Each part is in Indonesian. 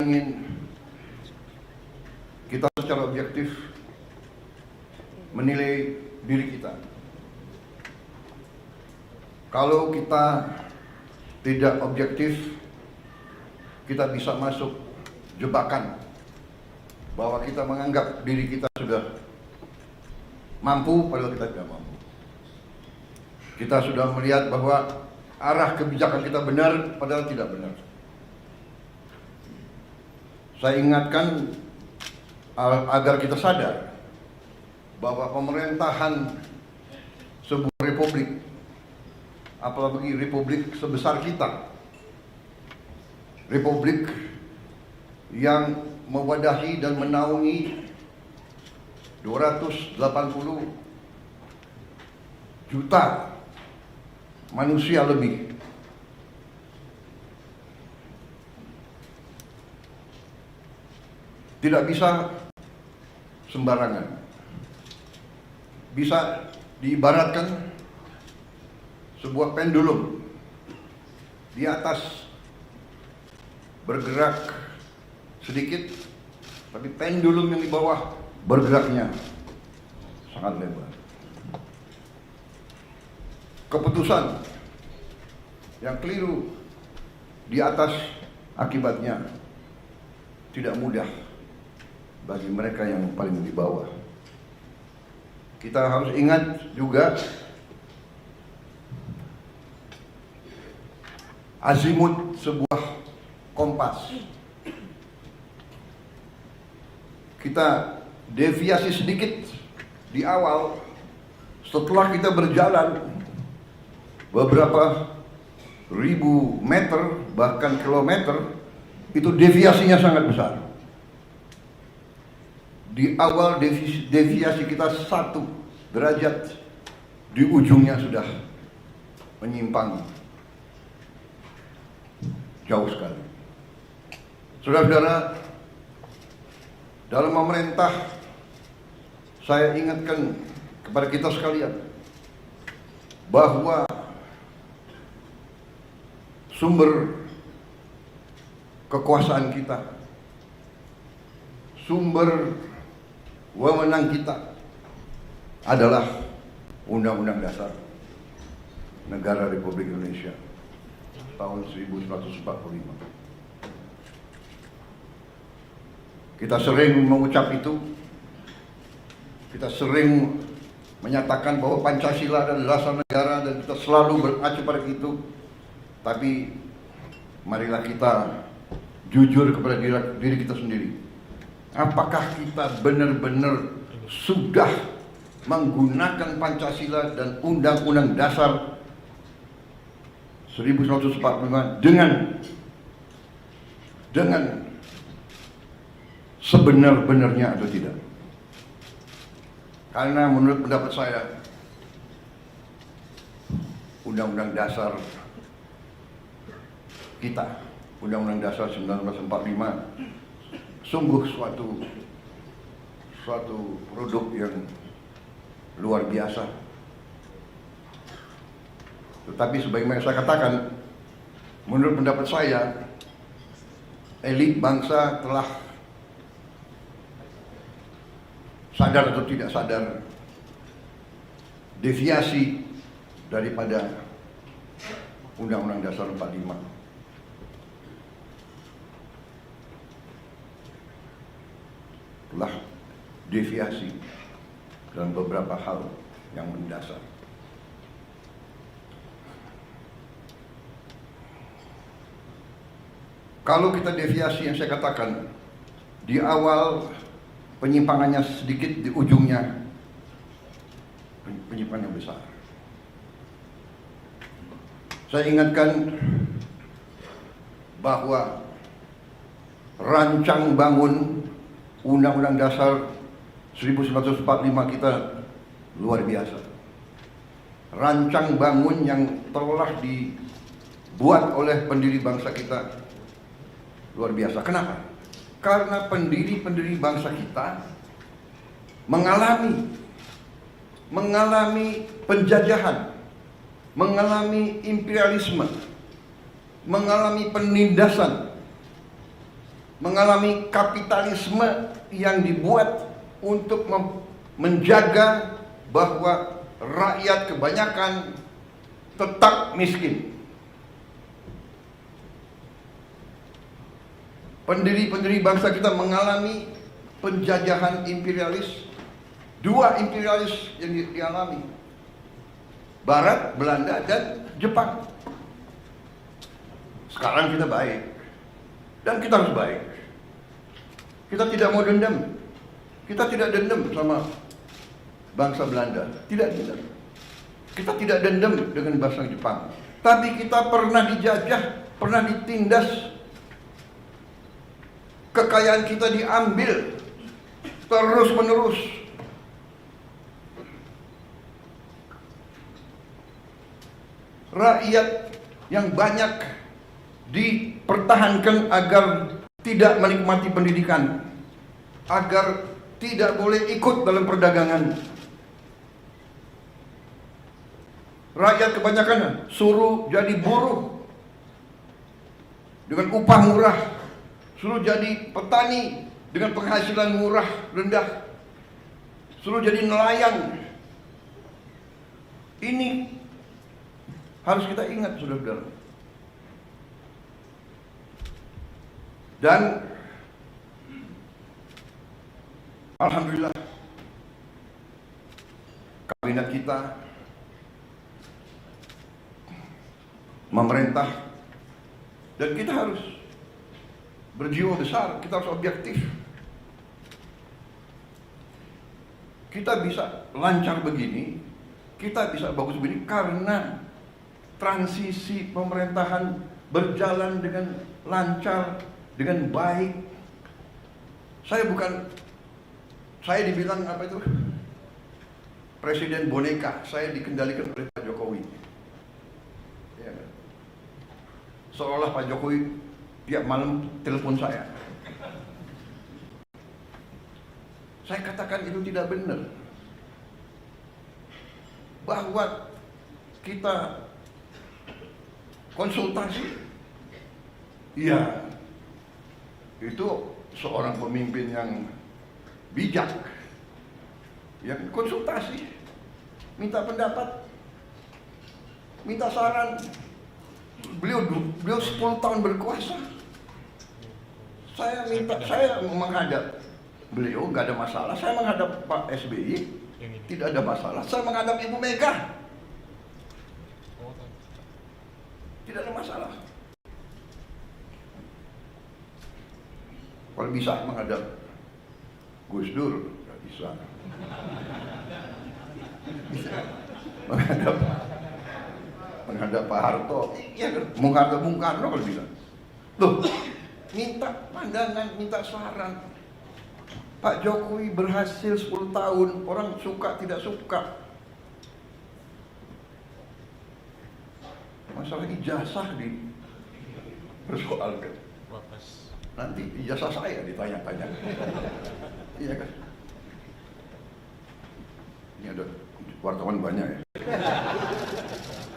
ingin kita secara objektif menilai diri kita. Kalau kita tidak objektif, kita bisa masuk jebakan bahwa kita menganggap diri kita sudah mampu, padahal kita tidak mampu. Kita sudah melihat bahwa arah kebijakan kita benar, padahal tidak benar. Saya ingatkan agar kita sadar bahwa pemerintahan sebuah republik, apalagi republik sebesar kita, republik yang mewadahi dan menaungi 280 juta manusia lebih, tidak bisa sembarangan. Bisa diibaratkan sebuah pendulum di atas bergerak sedikit, tapi pendulum yang di bawah bergeraknya sangat lebar. Keputusan yang keliru di atas akibatnya tidak mudah bagi mereka yang paling di bawah. Kita harus ingat juga azimut sebuah kompas. Kita deviasi sedikit di awal, setelah kita berjalan beberapa ribu meter bahkan kilometer, itu deviasinya sangat besar. Di awal deviasi kita 1 derajat, di ujungnya sudah menyimpang jauh sekali. Saudara-saudara, dalam memerintah, saya ingatkan kepada kita sekalian bahwa sumber kekuasaan kita, sumber wewenang kita adalah Undang-Undang Dasar Negara Republik Indonesia tahun 1945. Kita sering mengucap itu, kita sering menyatakan bahwa Pancasila adalah dasar negara dan kita selalu mengacu pada itu. Tapi marilah kita jujur kepada diri kita sendiri. Apakah kita benar-benar sudah menggunakan Pancasila dan Undang-Undang Dasar 1945 dengan sebenar-benarnya atau tidak? Karena menurut pendapat saya, Undang-Undang Dasar kita, Undang-Undang Dasar 1945, sungguh suatu produk yang luar biasa. Tetapi sebagaimana saya katakan, menurut pendapat saya, elit bangsa telah sadar atau tidak sadar deviasi daripada Undang-Undang Dasar 45. Telah deviasi dalam beberapa hal yang mendasar. Kalau kita deviasi yang saya katakan, di awal penyimpangannya sedikit, di ujungnya penyimpangan besar. Saya ingatkan bahwa rancang bangun Undang-Undang Dasar 1945 kita luar biasa. Rancang bangun yang telah dibuat oleh pendiri bangsa kita luar biasa. Kenapa? Karena pendiri-pendiri bangsa kita mengalami penjajahan, mengalami imperialisme, mengalami penindasan mengalami kapitalisme yang dibuat untuk menjaga bahwa rakyat kebanyakan tetap miskin. Pendiri-pendiri bangsa kita mengalami penjajahan imperialis. Dua imperialis yang dialami, Barat, Belanda, dan Jepang. Sekarang kita baik, dan kita harus baik. Kita tidak mau dendam. Kita tidak dendam sama bangsa Belanda, tidak dendam. Kita tidak dendam dengan bangsa Jepang. Tapi kita pernah dijajah, pernah ditindas. Kekayaan kita diambil terus-menerus. Rakyat yang banyak dipertahankan agar tidak menikmati pendidikan, agar tidak boleh ikut dalam perdagangan. Rakyat kebanyakan suruh jadi buruh dengan upah murah, suruh jadi petani dengan penghasilan murah rendah, suruh jadi nelayan. Ini harus kita ingat, saudara-saudara. Dan alhamdulillah kabinet kita memerintah, dan kita harus berjiwa besar, kita harus objektif. Kita bisa lancar begini, kita bisa bagus begini karena transisi pemerintahan berjalan dengan lancar, dengan baik. Saya dibilang apa itu? Presiden boneka, saya dikendalikan oleh Pak Jokowi. Ya, seolah Pak Jokowi tiap malam telepon saya. Saya katakan itu tidak benar. Bahwa kita konsultasi, iya, itu seorang pemimpin yang bijak, yang konsultasi, minta pendapat, minta saran. Beliau 10 tahun berkuasa. Saya menghadap beliau, nggak ada masalah. Saya menghadap Pak SBY, tidak ada masalah. Saya menghadap Ibu Mega, tidak ada masalah. Kalau bisa menghadap Gus Dur, nggak bisa. Bisa menghadap Pak Harto, ya kan? Menghadap Bung Karno kalau bisa. Loh, minta pandangan, minta saran. Pak Jokowi berhasil 10 tahun, orang suka tidak suka. Masalah ijazah dipersoalkan. Nanti ijazah saya ditanya-tanya. Iya kan? Ini ada wartawan banyak ya.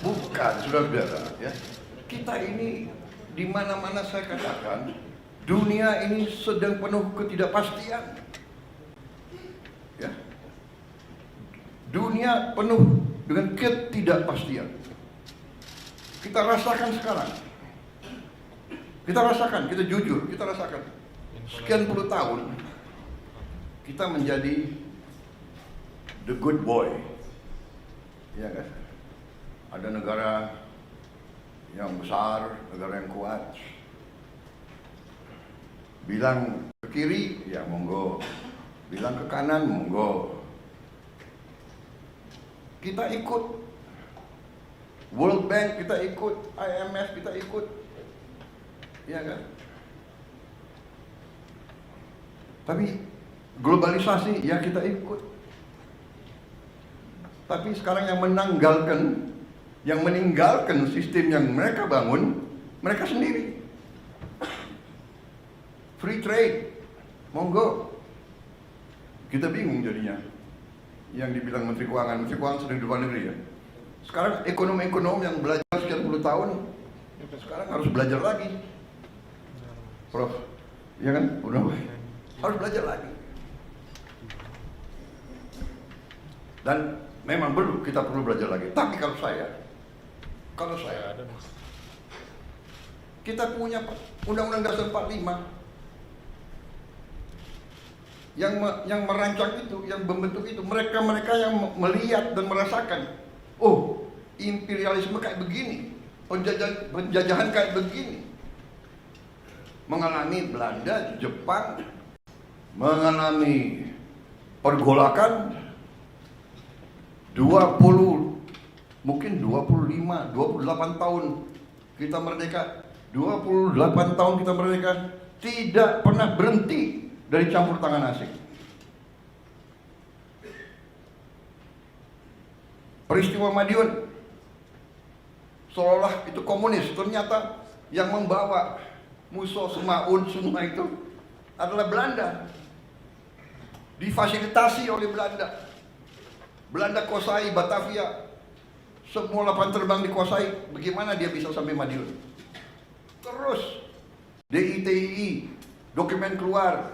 Bukan, saudara-saudara ya. Kita ini di mana-mana saya katakan, dunia ini sedang penuh ketidakpastian. Ya. Dunia penuh dengan ketidakpastian. Kita rasakan sekarang. Kita rasakan, kita jujur, kita rasakan. Sekian puluh tahun kita menjadi the good boy. Ya kan? Ada negara yang besar, negara yang kuat. Bilang ke kiri, ya monggo. Bilang ke kanan, monggo. Kita ikut World Bank, kita ikut IMF, kita ikut. Ya kan? Tapi globalisasi, ya kita ikut. Tapi sekarang yang meninggalkan sistem yang mereka bangun, mereka sendiri. Free trade, monggo. Kita bingung jadinya. Yang dibilang Menteri Keuangan sedang di luar negeri ya. Sekarang ekonom-ekonom yang belajar sekian puluh tahun, sekarang harus belajar lagi. Prof, Ya kan? Udah harus belajar lagi. Dan memang kita perlu belajar lagi. Tapi kalau saya kita punya Undang-Undang Dasar 45 yang merancang itu, yang membentuk itu, mereka yang melihat dan merasakan, oh, imperialisme kayak begini, penjajahan kayak begini. Mengalami Belanda, Jepang, mengalami pergolakan 28 tahun kita merdeka, 28 tahun kita merdeka, tidak pernah berhenti dari campur tangan asing. Peristiwa Madiun seolah itu komunis, ternyata yang membawa Musso, Semaun semua itu adalah Belanda. Difasilitasi oleh Belanda. Belanda kuasai Batavia, semua lapangan terbang dikuasai. Bagaimana dia bisa sampai Madiun? Terus DITI, dokumen keluar.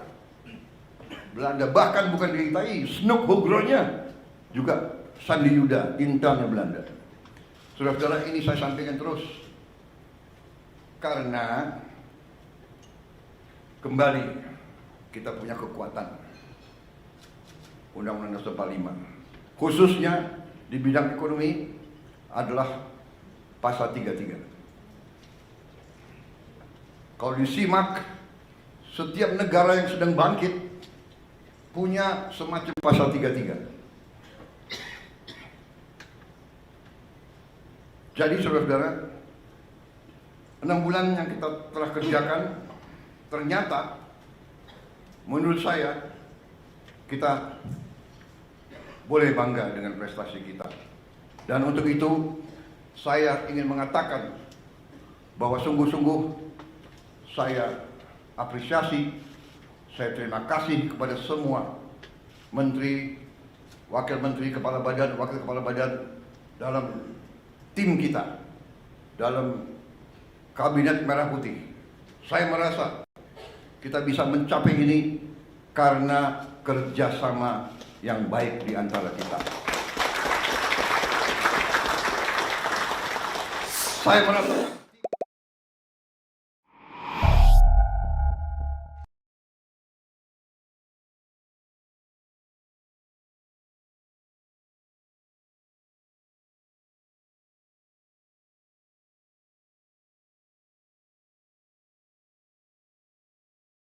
Belanda, bahkan bukan DITI, Snoek Hogronya juga Sandi Yuda, intelnya Belanda. Saudara-saudara, ini saya sampaikan terus karena kembali kita punya kekuatan Undang-Undang Dasar 45. Khususnya di bidang ekonomi adalah pasal 33. Kalau disimak, setiap negara yang sedang bangkit punya semacam pasal 33. Jadi saudara-saudara, 6 bulan yang kita telah kerjakan, ternyata menurut saya kita boleh bangga dengan prestasi kita. Dan untuk itu saya ingin mengatakan bahwa sungguh-sungguh saya apresiasi, saya terima kasih kepada semua menteri, wakil menteri, kepala badan, wakil kepala badan dalam tim kita, dalam kabinet merah putih. Saya merasa kita bisa mencapai ini karena kerjasama yang baik di antara kita. Saya merasa